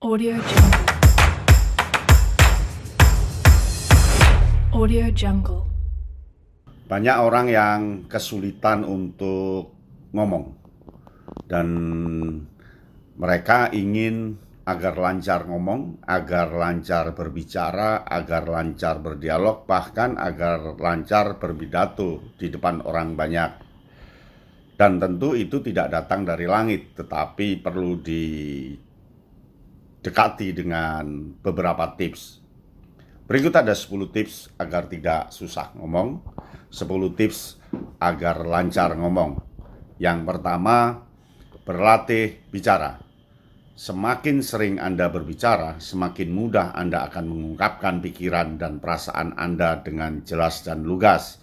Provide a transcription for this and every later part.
Audio Jungle. Audio Jungle. Banyak orang yang kesulitan untuk ngomong dan mereka ingin agar lancar ngomong, agar lancar berbicara, agar lancar berdialog, bahkan agar lancar berpidato di depan orang banyak. Dan tentu itu tidak datang dari langit, tetapi perlu didekati dengan beberapa tips. Berikut ada 10 tips agar tidak susah ngomong, 10 tips agar lancar ngomong. Yang pertama, berlatih bicara. Semakin sering Anda berbicara, semakin mudah Anda akan mengungkapkan pikiran dan perasaan Anda dengan jelas dan lugas.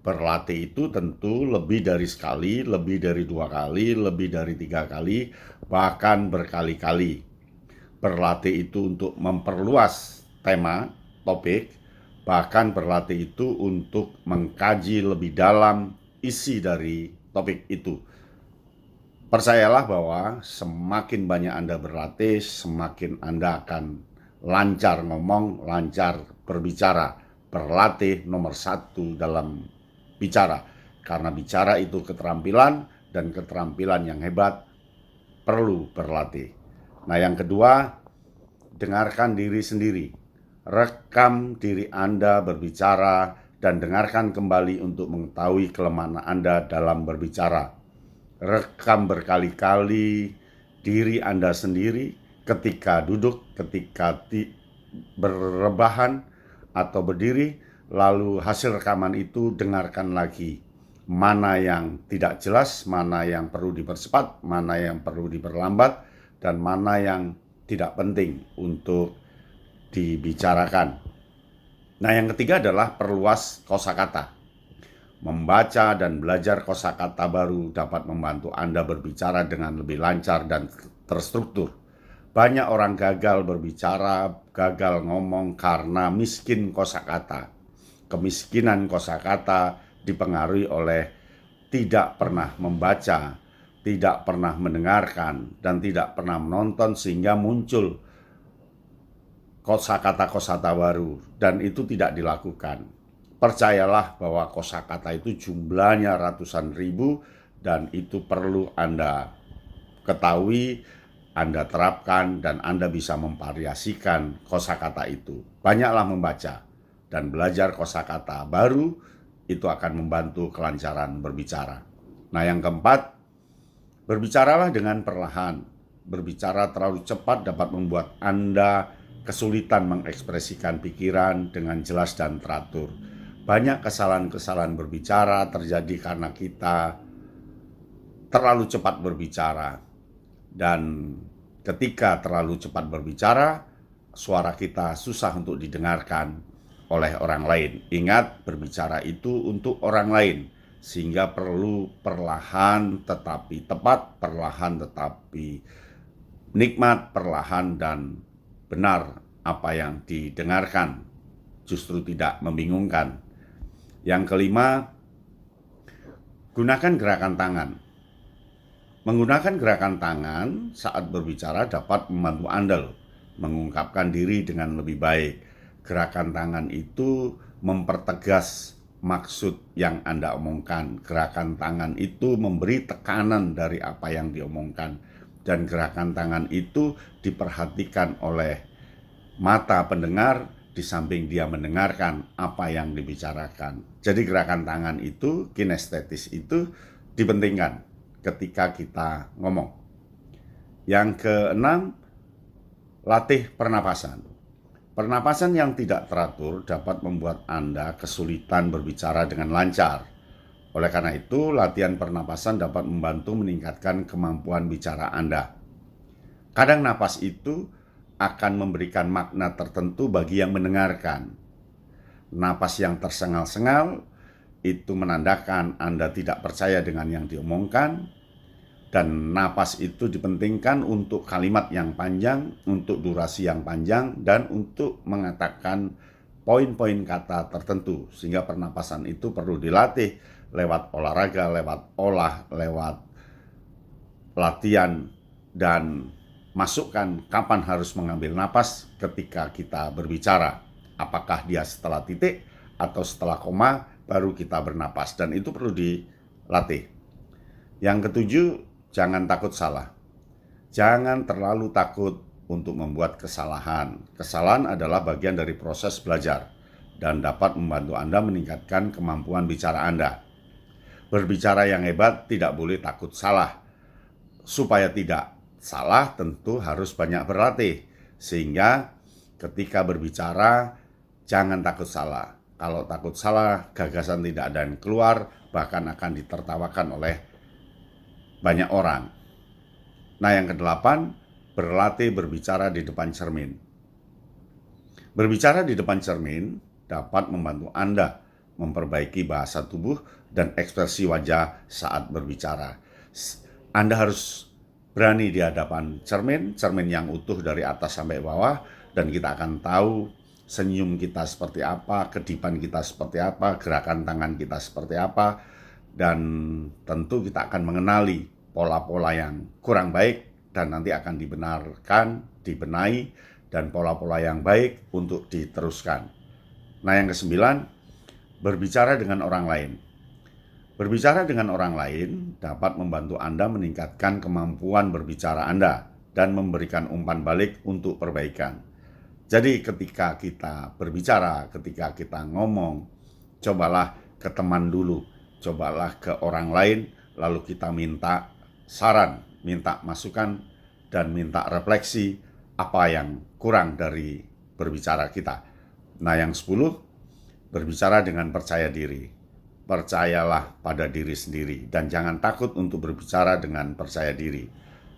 Berlatih itu tentu lebih dari sekali, lebih dari 2 kali, lebih dari 3 kali, bahkan berkali-kali. Berlatih itu untuk memperluas tema, topik, bahkan berlatih itu untuk mengkaji lebih dalam isi dari topik itu. Percayalah bahwa semakin banyak Anda berlatih, semakin Anda akan lancar ngomong, lancar berbicara. Berlatih nomor 1 dalam bicara, karena bicara itu keterampilan, dan keterampilan yang hebat perlu berlatih. Nah, yang kedua, dengarkan diri sendiri. Rekam diri Anda berbicara dan dengarkan kembali untuk mengetahui kelemahan Anda dalam berbicara. Rekam berkali-kali diri Anda sendiri ketika duduk, ketika berrebahan atau berdiri, lalu hasil rekaman itu dengarkan lagi. Mana yang tidak jelas, mana yang perlu dipercepat, mana yang perlu diperlambat, dan mana yang tidak penting untuk dibicarakan. Nah, yang ketiga adalah perluas kosakata. Membaca dan belajar kosakata baru dapat membantu Anda berbicara dengan lebih lancar dan terstruktur. Banyak orang gagal berbicara, gagal ngomong karena miskin kosakata. Kemiskinan kosakata dipengaruhi oleh tidak pernah membaca, tidak pernah mendengarkan, dan tidak pernah menonton, sehingga muncul kosakata-kosakata baru, dan itu tidak dilakukan. Percayalah bahwa kosakata itu jumlahnya ratusan ribu, dan itu perlu Anda ketahui, Anda terapkan, dan Anda bisa memvariasikan kosakata itu. Banyaklah membaca dan belajar kosakata baru, itu akan membantu kelancaran berbicara. Nah, yang keempat, berbicaralah dengan perlahan. Berbicara terlalu cepat dapat membuat Anda kesulitan mengekspresikan pikiran dengan jelas dan teratur. Banyak kesalahan-kesalahan berbicara terjadi karena kita terlalu cepat berbicara. Dan ketika terlalu cepat berbicara, suara kita susah untuk didengarkan oleh orang lain. Ingat, berbicara itu untuk orang lain, sehingga perlu perlahan tetapi tepat, perlahan tetapi nikmat, perlahan dan benar apa yang didengarkan, justru tidak membingungkan. Yang kelima, gunakan gerakan tangan. Menggunakan gerakan tangan saat berbicara dapat membantu Anda mengungkapkan diri dengan lebih baik. Gerakan tangan itu mempertegas maksud yang Anda omongkan. Gerakan tangan itu memberi tekanan dari apa yang diomongkan. Dan gerakan tangan itu diperhatikan oleh mata pendengar di samping dia mendengarkan apa yang dibicarakan. Jadi gerakan tangan itu, kinestetis itu dipentingkan ketika kita ngomong. Yang keenam, latih pernapasan. Pernapasan yang tidak teratur dapat membuat Anda kesulitan berbicara dengan lancar. Oleh karena itu, latihan pernapasan dapat membantu meningkatkan kemampuan bicara Anda. Kadang napas itu akan memberikan makna tertentu bagi yang mendengarkan. Napas yang tersengal-sengal itu menandakan Anda tidak percaya dengan yang diomongkan, dan napas itu dipentingkan untuk kalimat yang panjang, untuk durasi yang panjang, dan untuk mengatakan poin-poin kata tertentu. Sehingga pernapasan itu perlu dilatih lewat olahraga, lewat latihan, dan masukkan kapan harus mengambil napas ketika kita berbicara. Apakah dia setelah titik atau setelah koma baru kita bernapas, dan itu perlu dilatih. Yang ketujuh, jangan takut salah. Jangan terlalu takut untuk membuat kesalahan. Kesalahan adalah bagian dari proses belajar dan dapat membantu Anda meningkatkan kemampuan bicara Anda. Berbicara yang hebat tidak boleh takut salah. Supaya tidak salah tentu harus banyak berlatih, sehingga ketika berbicara jangan takut salah. Kalau takut salah, gagasan tidak ada yang keluar, bahkan akan ditertawakan oleh banyak orang. Nah, yang kedelapan, berlatih berbicara di depan cermin. Berbicara di depan cermin dapat membantu Anda memperbaiki bahasa tubuh dan ekspresi wajah saat berbicara. Anda harus berani di hadapan cermin yang utuh dari atas sampai bawah, dan kita akan tahu senyum kita seperti apa, kedipan kita seperti apa, gerakan tangan kita seperti apa, dan tentu kita akan mengenali pola-pola yang kurang baik dan nanti akan dibenahi, dan pola-pola yang baik untuk diteruskan. Nah, yang kesembilan, berbicara dengan orang lain. Berbicara dengan orang lain dapat membantu Anda meningkatkan kemampuan berbicara Anda dan memberikan umpan balik untuk perbaikan. Jadi ketika kita berbicara, ketika kita ngomong, cobalah ke teman dulu, cobalah ke orang lain, lalu kita minta saran, minta masukan, dan minta refleksi apa yang kurang dari berbicara kita. Nah, yang 10, berbicara dengan percaya diri. Percayalah pada diri sendiri dan jangan takut untuk berbicara dengan percaya diri.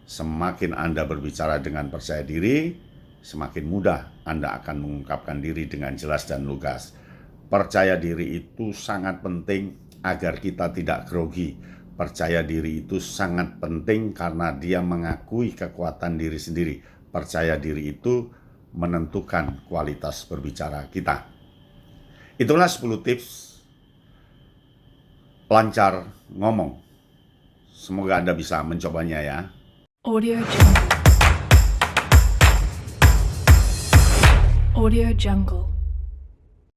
Semakin Anda berbicara dengan percaya diri, semakin mudah Anda akan mengungkapkan diri dengan jelas dan lugas. Percaya diri itu sangat penting agar kita tidak grogi. Percaya diri itu sangat penting karena dia mengakui kekuatan diri sendiri. Percaya diri itu menentukan kualitas berbicara kita. Itulah 10 tips lancar ngomong. Semoga Anda bisa mencobanya ya. Audio Jungle. Audio Jungle.